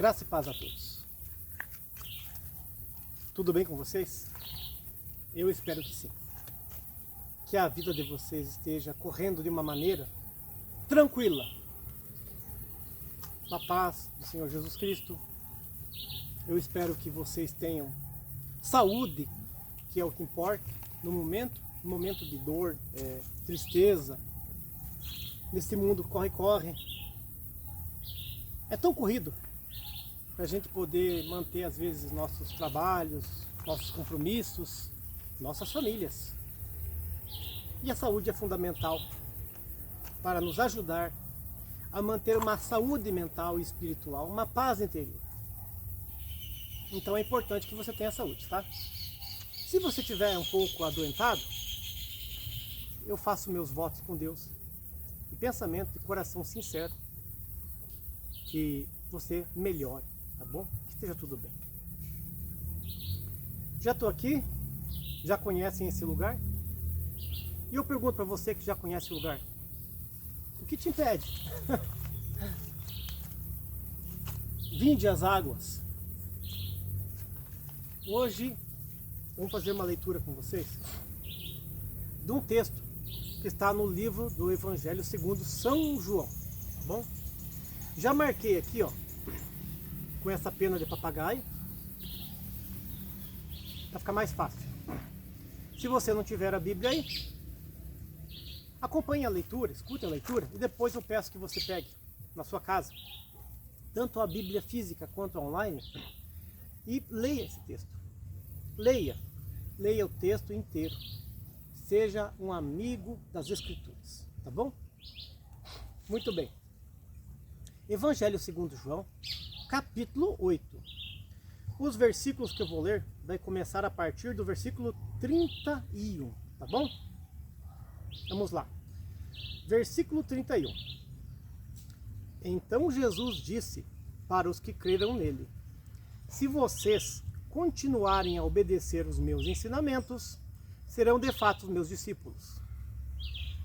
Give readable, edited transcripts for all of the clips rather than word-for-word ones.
Graça e paz a todos. Tudo bem com vocês? Eu espero que sim. Que a vida de vocês esteja correndo de uma maneira tranquila. Na paz do Senhor Jesus Cristo. Eu espero que vocês tenham saúde, que é o que importa no momento de dor, tristeza. Nesse mundo corre. É tão corrido para a gente poder manter às vezes nossos trabalhos, nossos compromissos, nossas famílias. E a saúde é fundamental para nos ajudar a manter uma saúde mental e espiritual, uma paz interior. Então é importante que você tenha saúde, tá? Se você estiver um pouco adoentado, eu faço meus votos com Deus, em pensamento, de coração sincero, que você melhore, tá bom? Que esteja tudo bem. Já estou aqui, já conhecem esse lugar? E eu pergunto para você que já conhece o lugar, o que te impede? Vinde às águas. Hoje vamos fazer uma leitura com vocês de um texto que está no livro do Evangelho segundo São João, tá bom? Já marquei aqui, ó, com essa pena de papagaio, para ficar mais fácil. Se você não tiver a Bíblia aí, acompanhe a leitura, escute a leitura, e depois eu peço que você pegue na sua casa, tanto a Bíblia física quanto a online, e leia esse texto. Leia o texto inteiro. Seja um amigo das Escrituras, tá bom? Muito bem. Evangelho segundo João, capítulo 8. Os versículos que eu vou ler vai começar a partir do versículo 31, tá bom? Vamos lá. Versículo 31. Então Jesus disse para os que creram nele: se vocês continuarem a obedecer os meus ensinamentos, serão de fato os meus discípulos.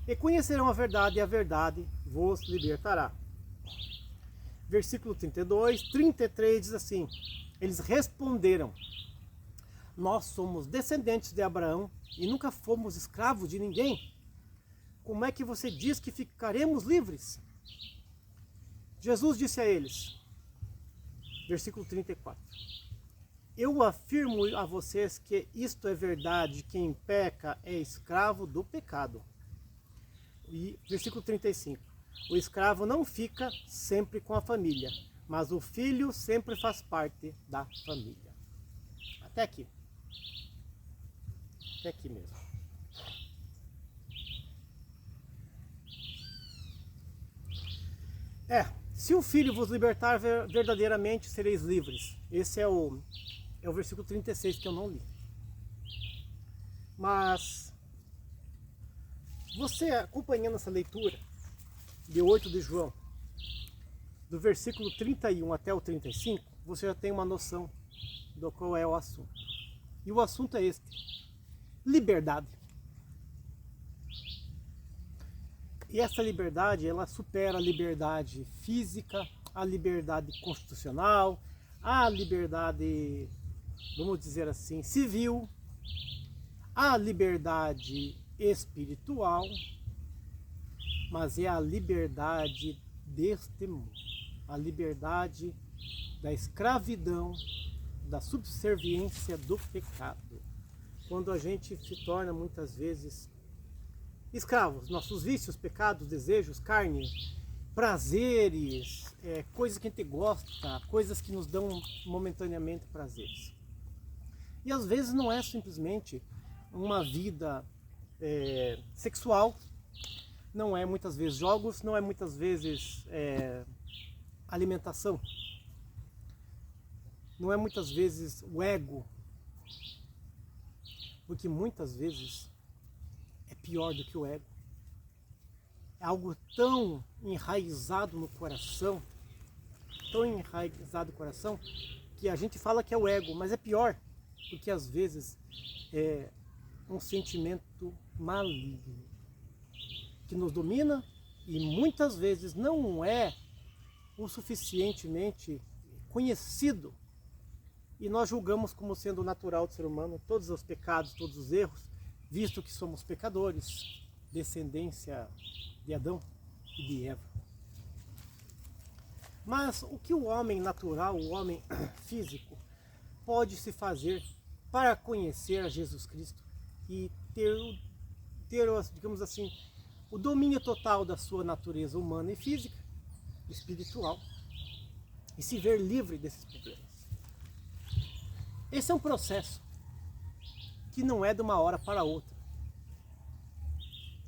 E conhecerão a verdade, e a verdade vos libertará. Versículo 32, 33 diz assim: eles responderam: nós somos descendentes de Abraão e nunca fomos escravos de ninguém. Como é que você diz que ficaremos livres? Jesus disse a eles, versículo 34: eu afirmo a vocês que isto é verdade, quem peca é escravo do pecado. E versículo 35: o escravo não fica sempre com a família, mas o filho sempre faz parte da família. Até aqui. Até aqui mesmo. Se o filho vos libertar, verdadeiramente sereis livres. Esse é o versículo 36 que eu não li. Mas você acompanhando essa leitura de 8 de João, do versículo 31 até o 35, você já tem uma noção do qual é o assunto. E o assunto é este: liberdade. E essa liberdade, ela supera a liberdade física, a liberdade constitucional, a liberdade, vamos dizer assim, civil, a liberdade espiritual, mas é a liberdade deste mundo, a liberdade da escravidão, da subserviência do pecado. Quando a gente se torna muitas vezes escravos, nossos vícios, pecados, desejos, carne, prazeres, coisas que a gente gosta, coisas que nos dão momentaneamente prazeres. E às vezes não é simplesmente uma vida sexual, não é muitas vezes jogos, não é muitas vezes alimentação, não é muitas vezes o ego, porque muitas vezes é pior do que o ego. É algo tão enraizado no coração, que a gente fala que é o ego, mas é pior, porque às vezes é um sentimento maligno que nos domina e muitas vezes não é o suficientemente conhecido. E nós julgamos como sendo natural do ser humano todos os pecados, todos os erros, visto que somos pecadores, descendência de Adão e de Eva. Mas o que o homem natural, o homem físico, pode se fazer para conhecer a Jesus Cristo e ter, digamos assim, o domínio total da sua natureza humana e física, espiritual, e se ver livre desses problemas? Esse é um processo que não é de uma hora para outra.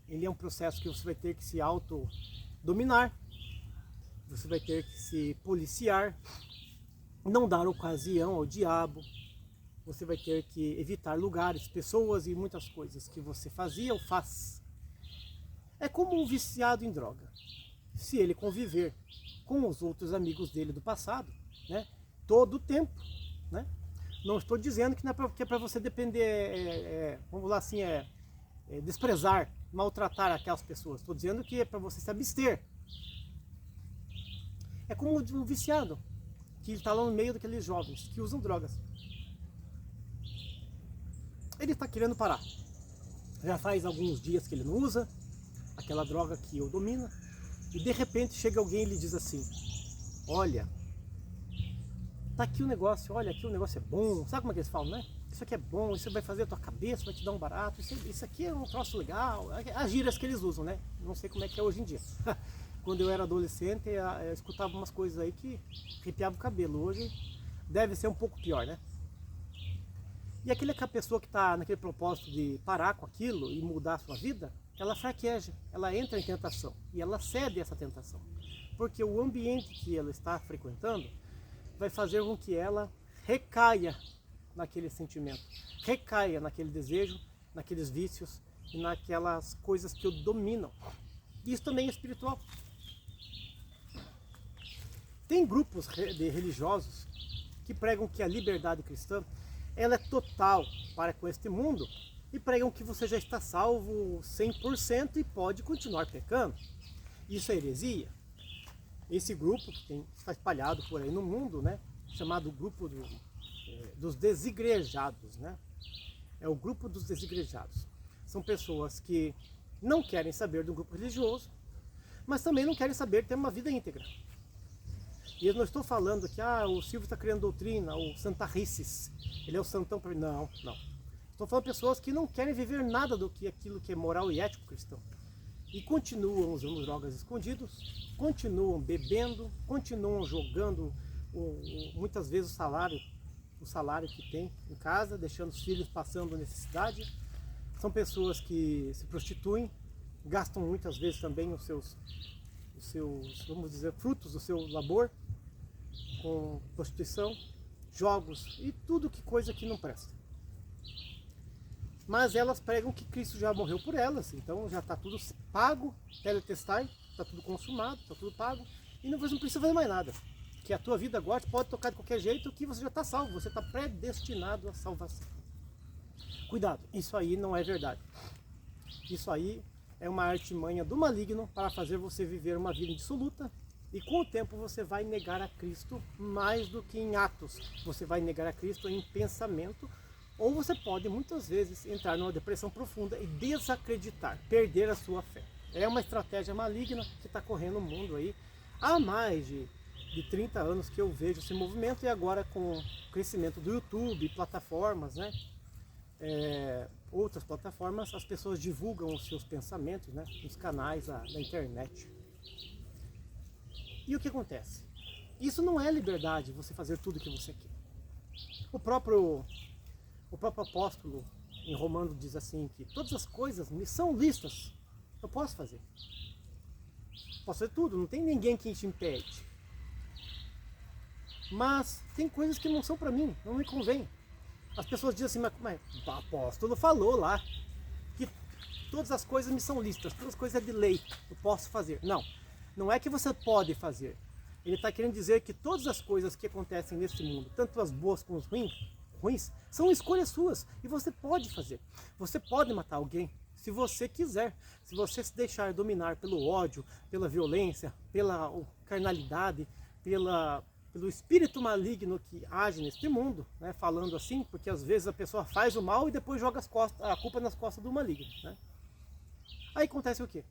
Ele é um processo que você vai ter que se autodominar, você vai ter que se policiar, não dar ocasião ao diabo, você vai ter que evitar lugares, pessoas e muitas coisas que você fazia ou faz. É como um viciado em droga. Se ele conviver com os outros amigos dele do passado, né, todo o tempo, né? Não estou dizendo que, não é que é para você depender, vamos lá assim, desprezar, maltratar aquelas pessoas. Estou dizendo que é para você se abster. É como um viciado, que está lá no meio daqueles jovens que usam drogas. Ele está querendo parar. Já faz alguns dias que ele não usa aquela droga que o domina. E de repente chega alguém e lhe diz assim: olha, tá aqui o negócio, olha, aqui o negócio é bom. Sabe como é que eles falam, né? Isso aqui é bom, isso vai fazer a tua cabeça, vai te dar um barato, isso aqui é um troço legal. As gírias que eles usam, né? Não sei como é que é hoje em dia. Quando eu era adolescente, eu escutava umas coisas aí que arrepiava o cabelo. Hoje deve ser um pouco pior, né? E aquela pessoa que está naquele propósito de parar com aquilo e mudar a sua vida, ela fraqueja, ela entra em tentação e ela cede a essa tentação. Porque o ambiente que ela está frequentando vai fazer com que ela recaia naquele sentimento, recaia naquele desejo, naqueles vícios e naquelas coisas que o dominam. Isso também é espiritual. Tem grupos de religiosos que pregam que a liberdade cristã ela é total para com este mundo e pregam que você já está salvo 100% e pode continuar pecando. Isso é heresia. Esse grupo que está espalhado por aí no mundo, né, chamado grupo dos desigrejados, né? É o grupo dos desigrejados. São pessoas que não querem saber do grupo religioso, mas também não querem saber ter uma vida íntegra. E eu não estou falando que o Silvio está criando doutrina, o santarrices, ele é o santão para mim. Não, não. Estou falando de pessoas que não querem viver nada do que aquilo que é moral e ético cristão. E continuam usando drogas escondidos, continuam bebendo, continuam jogando muitas vezes o salário que tem em casa, deixando os filhos passando necessidade. São pessoas que se prostituem, gastam muitas vezes também os seus, vamos dizer, frutos do seu labor com prostituição, jogos e tudo que coisa que não presta. Mas elas pregam que Cristo já morreu por elas, então já está tudo pago, teletestai, está tudo consumado, está tudo pago, e você não precisa fazer mais nada. Que a tua vida agora pode tocar de qualquer jeito, que você já está salvo, você está predestinado à salvação. Cuidado, isso aí não é verdade. Isso aí é uma artimanha do maligno para fazer você viver uma vida dissoluta, e com o tempo você vai negar a Cristo mais do que em atos. Você vai negar a Cristo em pensamento, ou você pode muitas vezes entrar numa depressão profunda e desacreditar, perder a sua fé. É uma estratégia maligna que está correndo no mundo aí há mais de 30 anos que eu vejo esse movimento, e agora com o crescimento do YouTube, plataformas, né? Outras plataformas, as pessoas divulgam os seus pensamentos, né, nos canais da internet. E o que acontece? Isso não é liberdade, você fazer tudo o que você quer. O próprio apóstolo em Romanos diz assim, que todas as coisas me são listas, eu posso fazer. Posso fazer tudo, não tem ninguém que te impede. Mas tem coisas que não são para mim, não me convém. As pessoas dizem assim, mas o apóstolo falou lá que todas as coisas me são listas, todas as coisas é de lei, eu posso fazer. Não, não é que você pode fazer. Ele está querendo dizer que todas as coisas que acontecem neste mundo, tanto as boas como as ruins, são escolhas suas e você pode fazer. Você pode matar alguém se você quiser, se você se deixar dominar pelo ódio, pela violência, pela carnalidade, pela pelo espírito maligno que age neste mundo, né, falando assim, porque às vezes a pessoa faz o mal e depois joga a culpa nas costas do maligno. Né? Aí acontece o quê?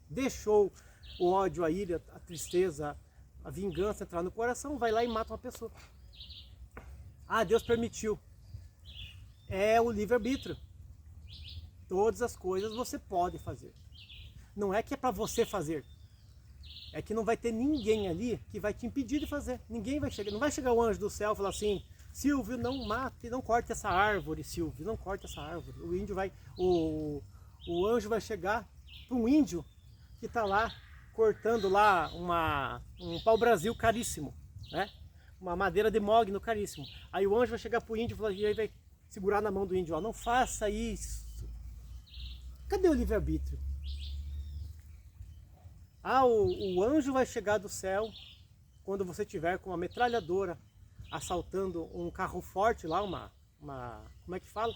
Deixou o ódio, a ira, a tristeza, a vingança entrar no coração, vai lá e mata uma pessoa. Ah, Deus permitiu. É o livre-arbítrio. Todas as coisas você pode fazer. Não é que é para você fazer. É que não vai ter ninguém ali que vai te impedir de fazer. Ninguém vai chegar. Não vai chegar o anjo do céu e falar assim: Silvio, não mate, não corte essa árvore, Silvio, não corte essa árvore. O índio vai. O anjo vai chegar para um índio que está lá cortando lá um pau-brasil caríssimo, né? Uma madeira de mogno caríssimo. Aí o anjo vai chegar para o índio e aí vai segurar na mão do índio: ó, não faça isso. Cadê o livre-arbítrio? Ah, o anjo vai chegar do céu quando você tiver com uma metralhadora assaltando um carro forte lá, como é que fala?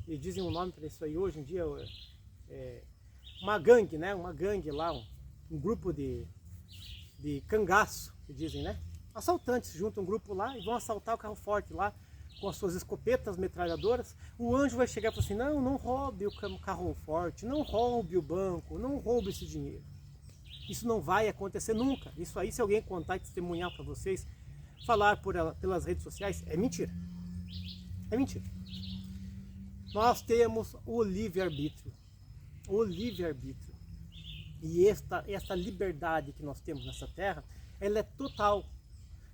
Eles dizem um nome para isso aí hoje em dia, uma gangue, né? Uma gangue lá, um grupo de cangaço, que dizem, né? Assaltantes juntam um grupo lá e vão assaltar o carro forte lá com as suas escopetas metralhadoras. O anjo vai chegar e falar assim: não, não roube o carro forte, não roube o banco, não roube esse dinheiro. Isso não vai acontecer nunca. Isso aí, se alguém contar e testemunhar para vocês, falar pelas redes sociais, é mentira. É mentira. Nós temos o livre-arbítrio. O livre-arbítrio. E esta liberdade que nós temos nessa terra, ela é total.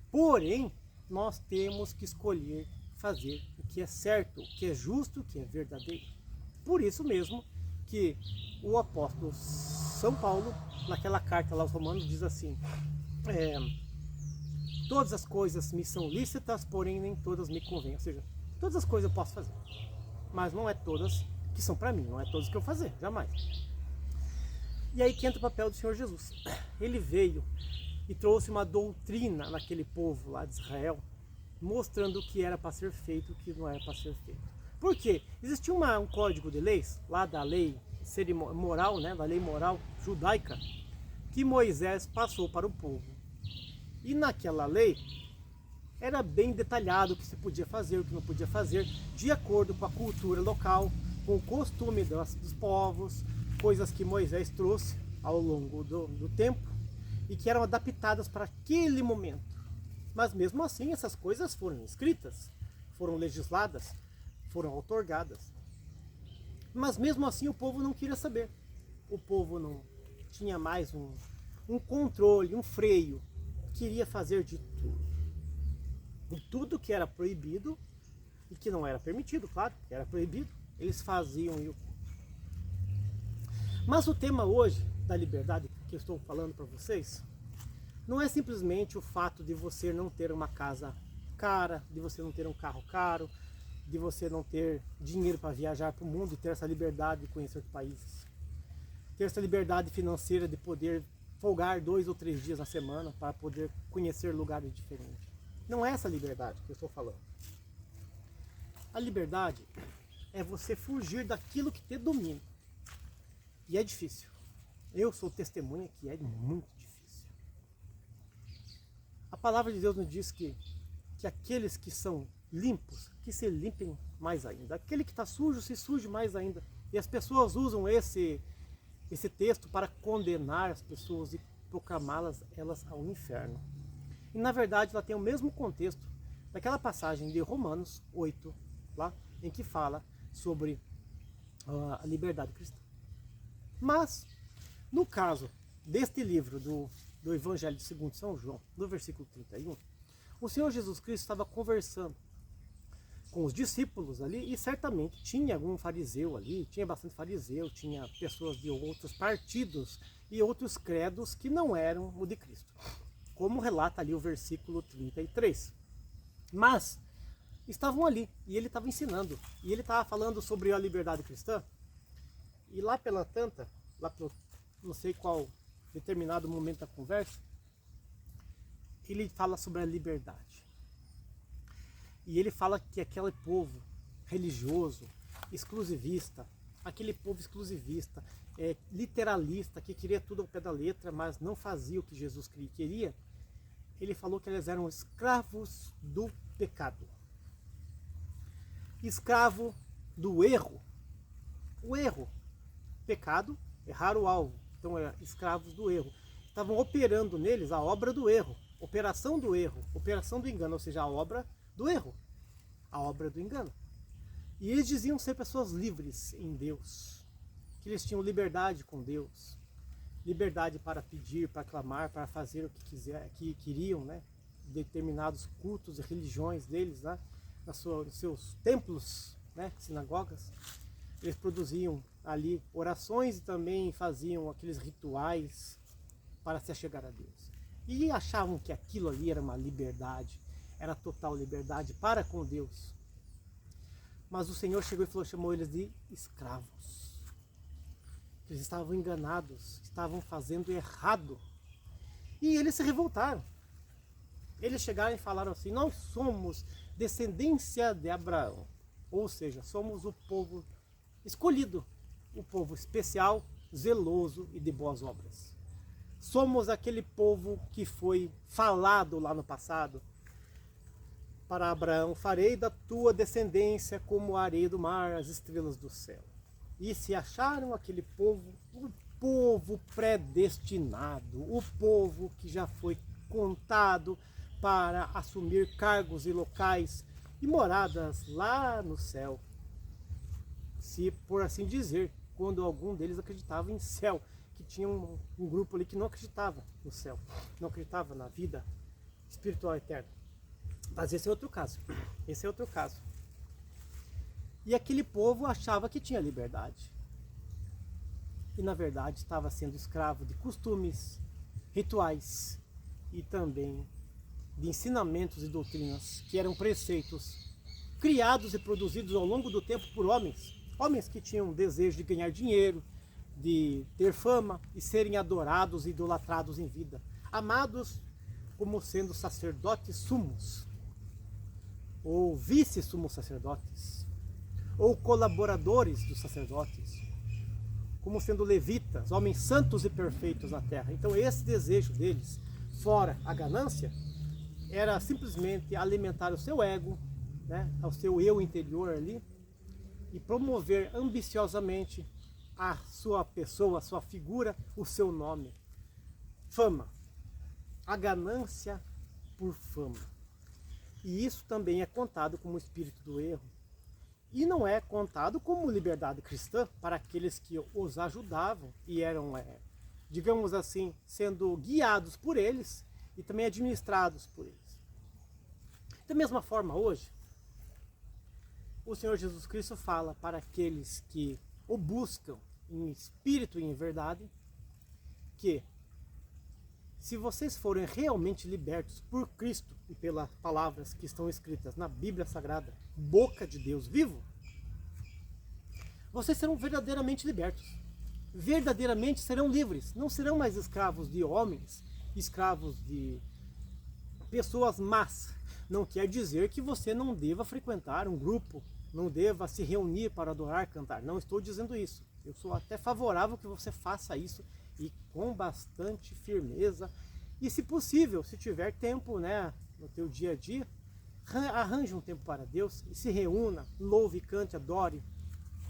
Porém, nós temos que escolher fazer o que é certo, o que é justo, o que é verdadeiro. Por isso mesmo que o apóstolo São Paulo, naquela carta lá aos Romanos, diz assim: todas as coisas me são lícitas, porém nem todas me convêm. Ou seja, todas as coisas eu posso fazer, mas não é todas que são para mim, não é todas que eu fazer, jamais. E aí que entra o papel do Senhor Jesus. Ele veio e trouxe uma doutrina naquele povo lá de Israel, mostrando o que era para ser feito e o que não era para ser feito. Por quê? Existia um código de leis, lá da lei moral, né, da lei moral judaica, que Moisés passou para o povo. E naquela lei era bem detalhado o que se podia fazer, o que não podia fazer, de acordo com a cultura local, com o costume dos povos, coisas que Moisés trouxe ao longo do tempo e que eram adaptadas para aquele momento. Mas mesmo assim essas coisas foram escritas, foram legisladas, foram outorgadas. Mas mesmo assim o povo não queria saber. O povo não tinha mais um controle, um freio. Queria fazer de tudo. E tudo que era proibido e que não era permitido, claro, que era proibido, eles faziam. Mas o tema hoje da liberdade que eu estou falando para vocês não é simplesmente o fato de você não ter uma casa cara, de você não ter um carro caro, de você não ter dinheiro para viajar para o mundo e ter essa liberdade de conhecer outros países. Ter essa liberdade financeira de poder folgar 2 ou 3 dias na semana para poder conhecer lugares diferentes. Não é essa liberdade que eu estou falando. A liberdade é você fugir daquilo que te domina. E é difícil. Eu sou testemunha que é muito difícil. A palavra de Deus nos diz que aqueles que são limpos, que se limpem mais ainda. Aquele que está sujo, se suje mais ainda. E as pessoas usam esse texto para condenar as pessoas e proclamá-las ao inferno. E na verdade ela tem o mesmo contexto daquela passagem de Romanos 8, lá, em que fala sobre a liberdade cristã. Mas, no caso deste livro do Evangelho segundo São João, no versículo 31, o Senhor Jesus Cristo estava conversando com os discípulos ali e certamente tinha algum fariseu ali, tinha bastante fariseu, tinha pessoas de outros partidos e outros credos que não eram o de Cristo, como relata ali o versículo 33. Mas estavam ali e ele estava ensinando e ele estava falando sobre a liberdade cristã. E lá pelo não sei qual determinado momento da conversa, ele fala sobre a liberdade. E ele fala que aquele povo religioso, exclusivista, aquele povo exclusivista, literalista, que queria tudo ao pé da letra, mas não fazia o que Jesus queria, ele falou que eles eram escravos do pecado. Escravo do erro. O erro. Pecado, errar o alvo. Então, escravos do erro. Estavam operando neles a obra do erro. Operação do erro. Operação do engano. Ou seja, a obra do erro. A obra do engano. E eles diziam ser pessoas livres em Deus. Que eles tinham liberdade com Deus. Liberdade para pedir, para clamar, para fazer o que queriam, né? Determinados cultos e religiões deles, né? Nos seus templos, né? Sinagogas. Eles produziam ali orações e também faziam aqueles rituais para se achegar a Deus. E achavam que aquilo ali era uma liberdade, era total liberdade para com Deus. Mas o Senhor chegou e chamou eles de escravos. Eles estavam enganados, estavam fazendo errado. E eles se revoltaram. Eles chegaram e falaram assim: nós somos descendência de Abraão. Ou seja, somos o povo escolhido, o povo especial, zeloso e de boas obras. Somos aquele povo que foi falado lá no passado para Abraão: farei da tua descendência como a areia do mar, as estrelas do céu. E se acharam aquele povo, o povo predestinado, o povo que já foi contado para assumir cargos e locais e moradas lá no céu. Se por assim dizer, quando algum deles acreditava em céu, que tinha um grupo ali que não acreditava no céu, não acreditava na vida espiritual eterna. Mas esse é outro caso. Esse é outro caso. E aquele povo achava que tinha liberdade. E na verdade estava sendo escravo de costumes, rituais e também de ensinamentos e doutrinas que eram preceitos criados e produzidos ao longo do tempo por homens. Homens que tinham desejo de ganhar dinheiro, de ter fama e serem adorados e idolatrados em vida. Amados como sendo sacerdotes sumos, ou vice-sumos sacerdotes, ou colaboradores dos sacerdotes, como sendo levitas, homens santos e perfeitos na terra. Então esse desejo deles, fora a ganância, era simplesmente alimentar o seu ego, né, o seu eu interior ali, e promover ambiciosamente a sua pessoa, a sua figura, o seu nome. Fama. A ganância por fama. E isso também é contado como espírito do erro. E não é contado como liberdade cristã para aqueles que os ajudavam e eram, digamos assim, sendo guiados por eles e também administrados por eles. Da mesma forma, hoje, o Senhor Jesus Cristo fala para aqueles que o buscam em espírito e em verdade, que se vocês forem realmente libertos por Cristo e pelas palavras que estão escritas na Bíblia Sagrada, boca de Deus vivo, vocês serão verdadeiramente libertos. Verdadeiramente serão livres. Não serão mais escravos de homens, escravos de pessoas más. Não quer dizer que você não deva frequentar um grupo, não deva se reunir para adorar, cantar. Não estou dizendo isso. Eu sou até favorável que você faça isso e com bastante firmeza. E se possível, se tiver tempo, né, no teu dia a dia, arranje um tempo para Deus e se reúna, louve, cante, adore,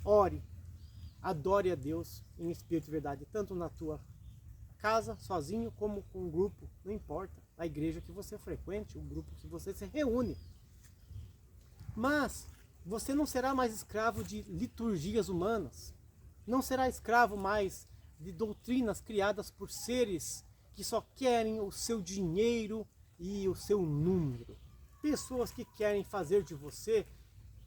ore, adore a Deus em espírito e verdade, tanto na tua casa, sozinho, como com um grupo, não importa, a igreja que você frequente, o grupo que você se reúne. Mas você não será mais escravo de liturgias humanas, não será escravo mais de doutrinas criadas por seres que só querem o seu dinheiro e o seu número. Pessoas que querem fazer de você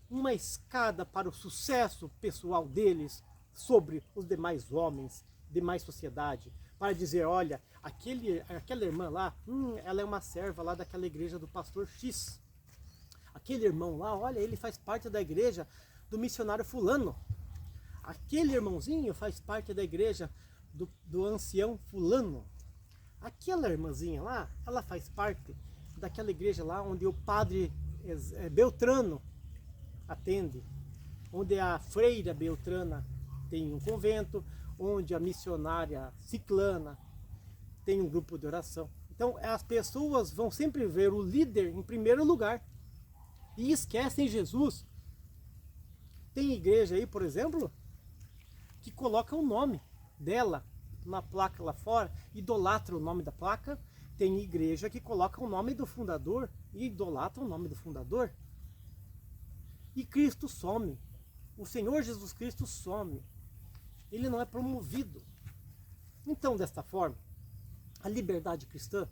uma escada para o sucesso pessoal deles sobre os demais homens, demais sociedade, para dizer: olha, aquela irmã lá, ela é uma serva lá daquela igreja do pastor X. Aquele irmão lá, olha, ele faz parte da igreja do missionário fulano. Aquele irmãozinho faz parte da igreja do ancião fulano. Aquela irmãzinha lá, ela faz parte daquela igreja lá onde o padre Beltrano atende, onde a freira Beltrana tem um convento, onde a missionária Ciclana tem um grupo de oração. Então as pessoas vão sempre ver o líder em primeiro lugar e esquecem Jesus. Tem igreja aí, por exemplo, que coloca o nome dela na placa lá fora, idolatra o nome da placa. Tem igreja que coloca o nome do fundador e idolatra o nome do fundador. E Cristo some. O Senhor Jesus Cristo some. Ele não é promovido. Então, desta forma, a liberdade cristã,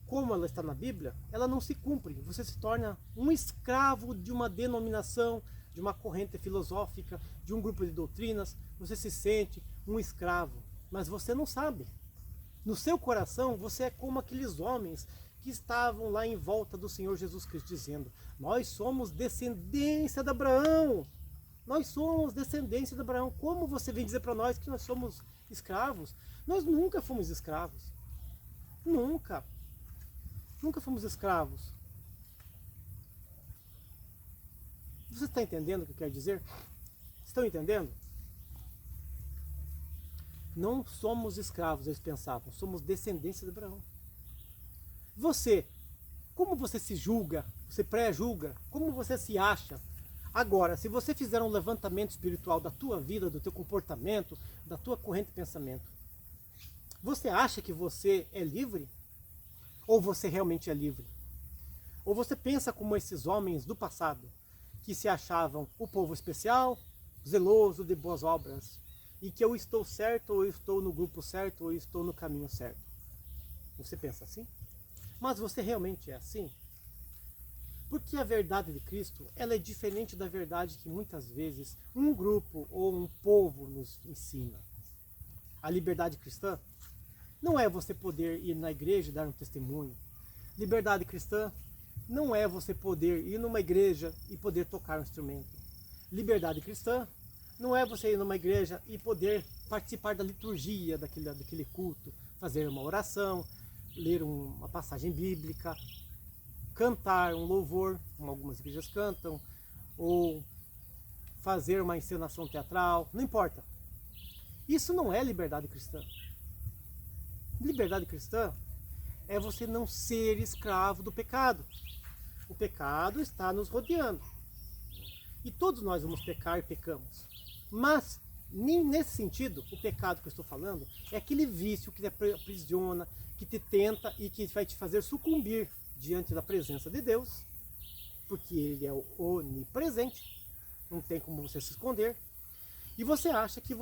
como ela está na Bíblia, ela não se cumpre. Você se torna um escravo de uma denominação, de uma corrente filosófica, de um grupo de doutrinas. Você se sente um escravo, mas você não sabe. No seu coração, você é como aqueles homens que estavam lá em volta do Senhor Jesus Cristo, dizendo: nós somos descendência de Abraão. Nós somos descendência de Abraão. Como você vem dizer para nós que nós somos escravos? Nós nunca fomos escravos. Nunca. Nunca fomos escravos. Você está entendendo o que eu quero dizer? Estão entendendo? Não somos escravos, eles pensavam. Somos descendência de Abraão. Você, como você se julga? Você pré-julga? Como você se acha? Agora, se você fizer um levantamento espiritual da tua vida, do teu comportamento, da tua corrente de pensamento, você acha que você é livre? Ou você realmente é livre? Ou você pensa como esses homens do passado, que se achavam o povo especial, zeloso de boas obras, e que eu estou certo, ou eu estou no grupo certo, ou eu estou no caminho certo? Você pensa assim? Mas você realmente é assim? Porque a verdade de Cristo, ela é diferente da verdade que muitas vezes um grupo ou um povo nos ensina. A liberdade cristã não é você poder ir na igreja e dar um testemunho. Liberdade cristã não é você poder ir numa igreja e poder tocar um instrumento. Liberdade cristã não é você ir numa igreja e poder participar da liturgia daquele culto, fazer uma oração, ler uma passagem bíblica, cantar um louvor, como algumas igrejas cantam, ou fazer uma encenação teatral, não importa. Isso não é liberdade cristã. Liberdade cristã é você não ser escravo do pecado. O pecado está nos rodeando. E todos nós vamos pecar e pecamos. Mas, nesse sentido, o pecado que eu estou falando é aquele vício que te aprisiona, que te tenta e que vai te fazer sucumbir diante da presença de Deus, porque Ele é onipresente, não tem como você se esconder, e você acha que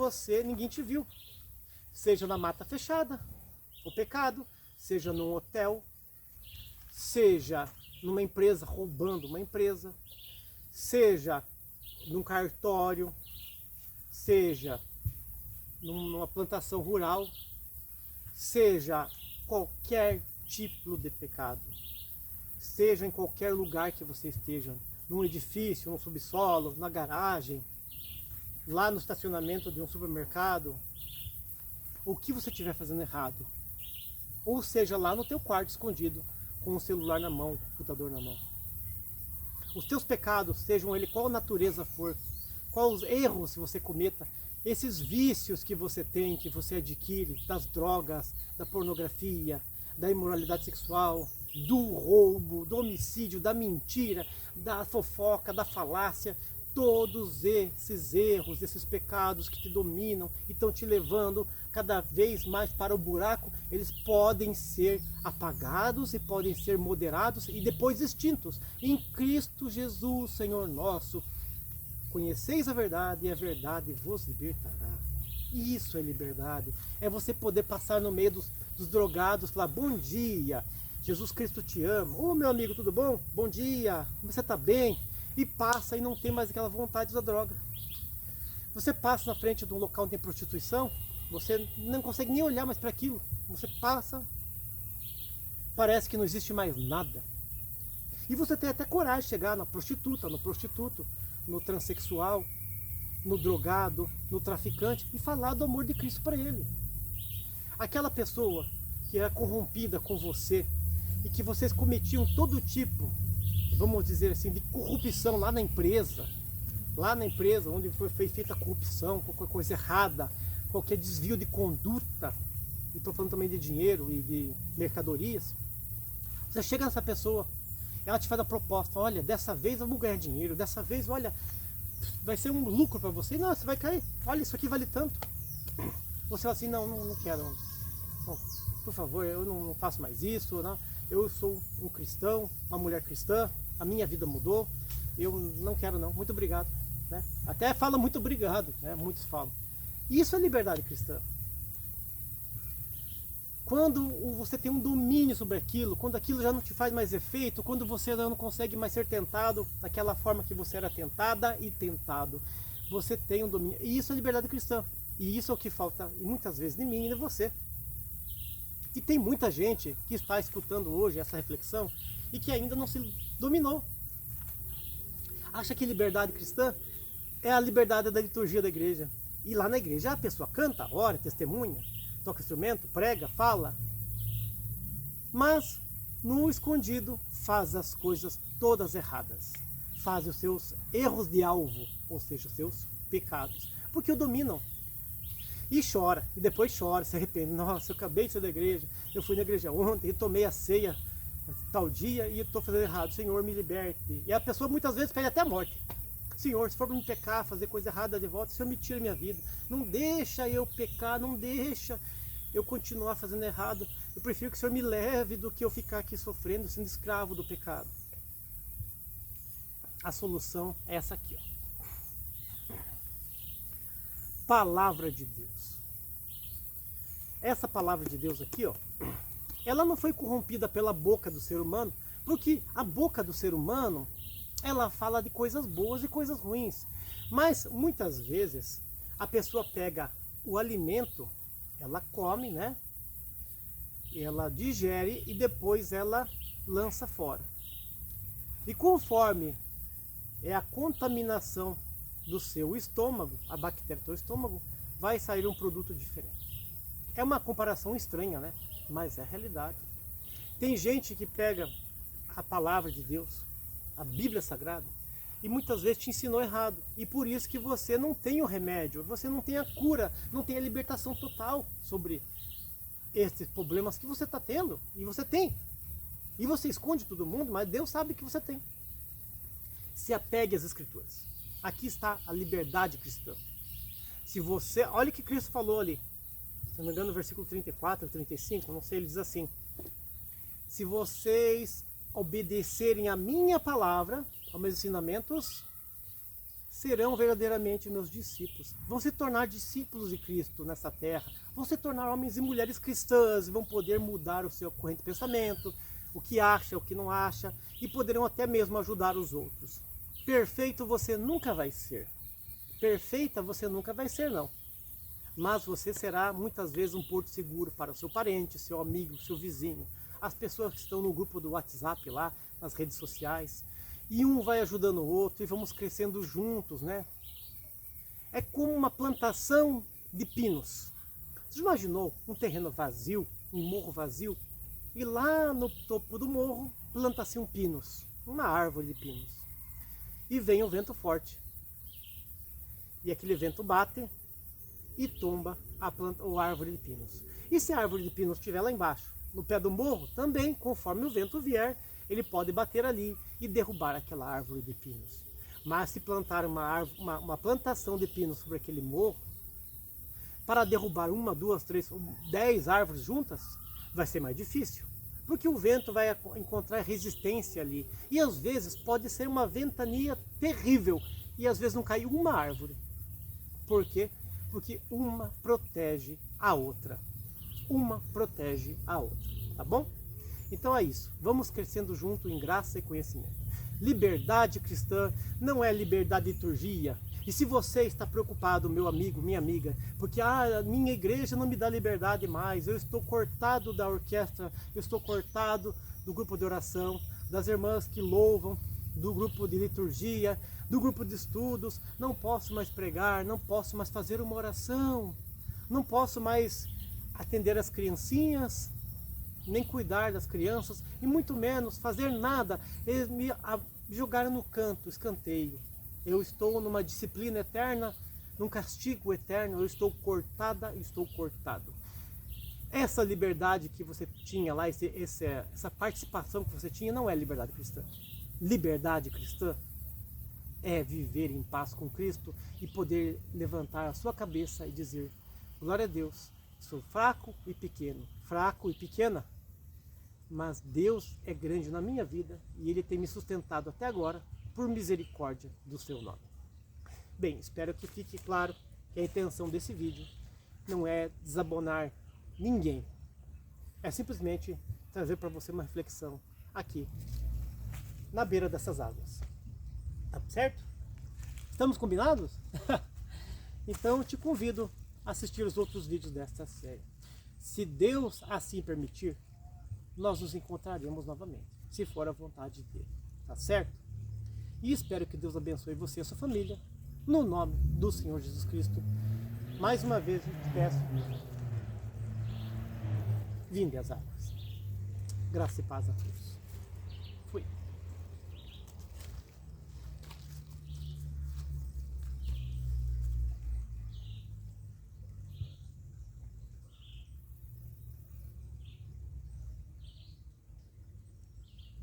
ninguém te viu, seja na mata fechada, o pecado, seja num hotel, seja numa empresa roubando uma empresa, seja num cartório, seja numa plantação rural, seja qualquer tipo de pecado. Seja em qualquer lugar que você esteja, num edifício, num subsolo, na garagem, lá no estacionamento de um supermercado, o que você estiver fazendo errado, ou seja, lá no teu quarto escondido, com o celular na mão, o computador na mão. Os teus pecados, sejam eles qual natureza for, quais os erros que você cometa, esses vícios que você tem, que você adquire, das drogas, da pornografia, da imoralidade sexual, do roubo, do homicídio, da mentira, da fofoca, da falácia, todos esses erros, esses pecados que te dominam e estão te levando cada vez mais para o buraco, eles podem ser apagados e podem ser moderados e depois extintos em Cristo Jesus, Senhor nosso. Conheceis a verdade e a verdade vos libertará. Isso é liberdade, é você poder passar no meio dos drogados, falar: bom dia, Jesus Cristo te ama. Ô meu amigo, tudo bom? Bom dia, você está bem? E passa e não tem mais aquela vontade da droga. Você passa na frente de um local onde tem prostituição, você não consegue nem olhar mais para aquilo. Você passa, parece que não existe mais nada. E você tem até coragem de chegar na prostituta, no prostituto, no transexual, no drogado, no traficante e falar do amor de Cristo para ele. Aquela pessoa que era corrompida com você e que vocês cometiam todo tipo, vamos dizer assim, de corrupção lá na empresa onde foi feita a corrupção, qualquer coisa errada, qualquer desvio de conduta, e estou falando também de dinheiro e de mercadorias, você chega nessa pessoa, ela te faz a proposta, olha, dessa vez eu vou ganhar dinheiro, dessa vez, olha, vai ser um lucro para você. Não, você vai cair, olha, isso aqui vale tanto. Você fala assim, não quero, não, por favor, eu não faço mais isso, não. Eu sou um cristão, uma mulher cristã, a minha vida mudou, eu não quero não, muito obrigado. Né? Até fala muito obrigado, né? Muitos falam. Isso é liberdade cristã. Quando você tem um domínio sobre aquilo, quando aquilo já não te faz mais efeito, quando você já não consegue mais ser tentado daquela forma que você era tentada e tentado, você tem um domínio. E isso é liberdade cristã. E isso é o que falta muitas vezes em mim e em você. E tem muita gente que está escutando hoje essa reflexão e que ainda não se dominou. Acha que liberdade cristã é a liberdade da liturgia da igreja. E lá na igreja a pessoa canta, ora, testemunha, toca instrumento, prega, fala. Mas no escondido faz as coisas todas erradas. Faz os seus erros de alvo, ou seja, os seus pecados. Porque o dominam. E chora, e depois chora, se arrepende. Nossa, eu acabei de sair da igreja, eu fui na igreja ontem, eu tomei a ceia tal dia e estou fazendo errado. Senhor, me liberte. E a pessoa muitas vezes pede até a morte. Senhor, se for para me pecar, fazer coisa errada de volta, Senhor, me tira minha vida. Não deixa eu pecar, não deixa eu continuar fazendo errado. Eu prefiro que o Senhor me leve do que eu ficar aqui sofrendo, sendo escravo do pecado. A solução é essa aqui, ó. Palavra de Deus. Essa palavra de Deus aqui, ó, ela não foi corrompida pela boca do ser humano, porque a boca do ser humano, ela fala de coisas boas e coisas ruins. Mas muitas vezes a pessoa pega o alimento, ela come, né? Ela digere e depois ela lança fora. E conforme é a contaminação do seu estômago, a bactéria do seu estômago, vai sair um produto diferente. É uma comparação estranha, né? Mas é a realidade. Tem gente que pega a palavra de Deus, a Bíblia Sagrada, e muitas vezes te ensinou errado. E por isso que você não tem o remédio, você não tem a cura, não tem a libertação total sobre esses problemas que você está tendo. E você tem. E você esconde todo mundo, mas Deus sabe que você tem. Se apegue às Escrituras. Aqui está a liberdade cristã. Se você, olha o que Cristo falou ali, se não me engano no versículo 34, 35, não sei, ele diz assim: se vocês obedecerem a minha palavra, aos meus ensinamentos, serão verdadeiramente meus discípulos. Vão se tornar discípulos de Cristo nessa terra, vão se tornar homens e mulheres cristãs, vão poder mudar o seu corrente de pensamento, o que acha, o que não acha, e poderão até mesmo ajudar os outros. Perfeito você nunca vai ser. Perfeita você nunca vai ser, não. Mas você será muitas vezes um porto seguro para o seu parente, seu amigo, seu vizinho, as pessoas que estão no grupo do WhatsApp lá, nas redes sociais. E um vai ajudando o outro e vamos crescendo juntos, né? É como uma plantação de pinos. Você imaginou um terreno vazio, um morro vazio, e lá no topo do morro planta-se um pinos, uma árvore de pinos. E vem um vento forte. E aquele vento bate e tomba a árvore de pinos. E se a árvore de pinos estiver lá embaixo, no pé do morro, também, conforme o vento vier, ele pode bater ali e derrubar aquela árvore de pinos. Mas se plantar uma plantação de pinos sobre aquele morro, para derrubar 1, 2, 3, 10 árvores juntas, vai ser mais difícil. Porque o vento vai encontrar resistência ali. E às vezes pode ser uma ventania terrível. E às vezes não cai uma árvore. Por quê? Porque uma protege a outra. Uma protege a outra. Tá bom? Então é isso. Vamos crescendo junto em graça e conhecimento. Liberdade cristã não é liberdade de liturgia. E se você está preocupado, meu amigo, minha amiga, porque a minha igreja não me dá liberdade mais, eu estou cortado da orquestra, eu estou cortado do grupo de oração, das irmãs que louvam, do grupo de liturgia, do grupo de estudos, não posso mais pregar, não posso mais fazer uma oração, não posso mais atender as criancinhas, nem cuidar das crianças, e muito menos fazer nada. Eles me jogaram no canto, escanteio. Eu estou numa disciplina eterna, num castigo eterno, eu estou cortada, estou cortado. essa liberdade que você tinha lá, essa participação que você tinha, não é liberdade cristã. Liberdade cristã é viver em paz com Cristo e poder levantar a sua cabeça e dizer: glória a Deus, sou fraco e pequeno, fraco e pequena, mas Deus é grande na minha vida e Ele tem me sustentado até agora por misericórdia do seu nome. Bem, espero que fique claro que a intenção desse vídeo não é desabonar ninguém, é simplesmente trazer para você uma reflexão aqui na beira dessas águas. Tá certo? Estamos combinados? Então te convido a assistir os outros vídeos desta série. Se Deus assim permitir, nós nos encontraremos novamente, se for a vontade dele. Tá certo? E espero que Deus abençoe você e a sua família, no nome do Senhor Jesus Cristo. Mais uma vez eu te peço, vinde às águas. Graça e paz a todos. Fui.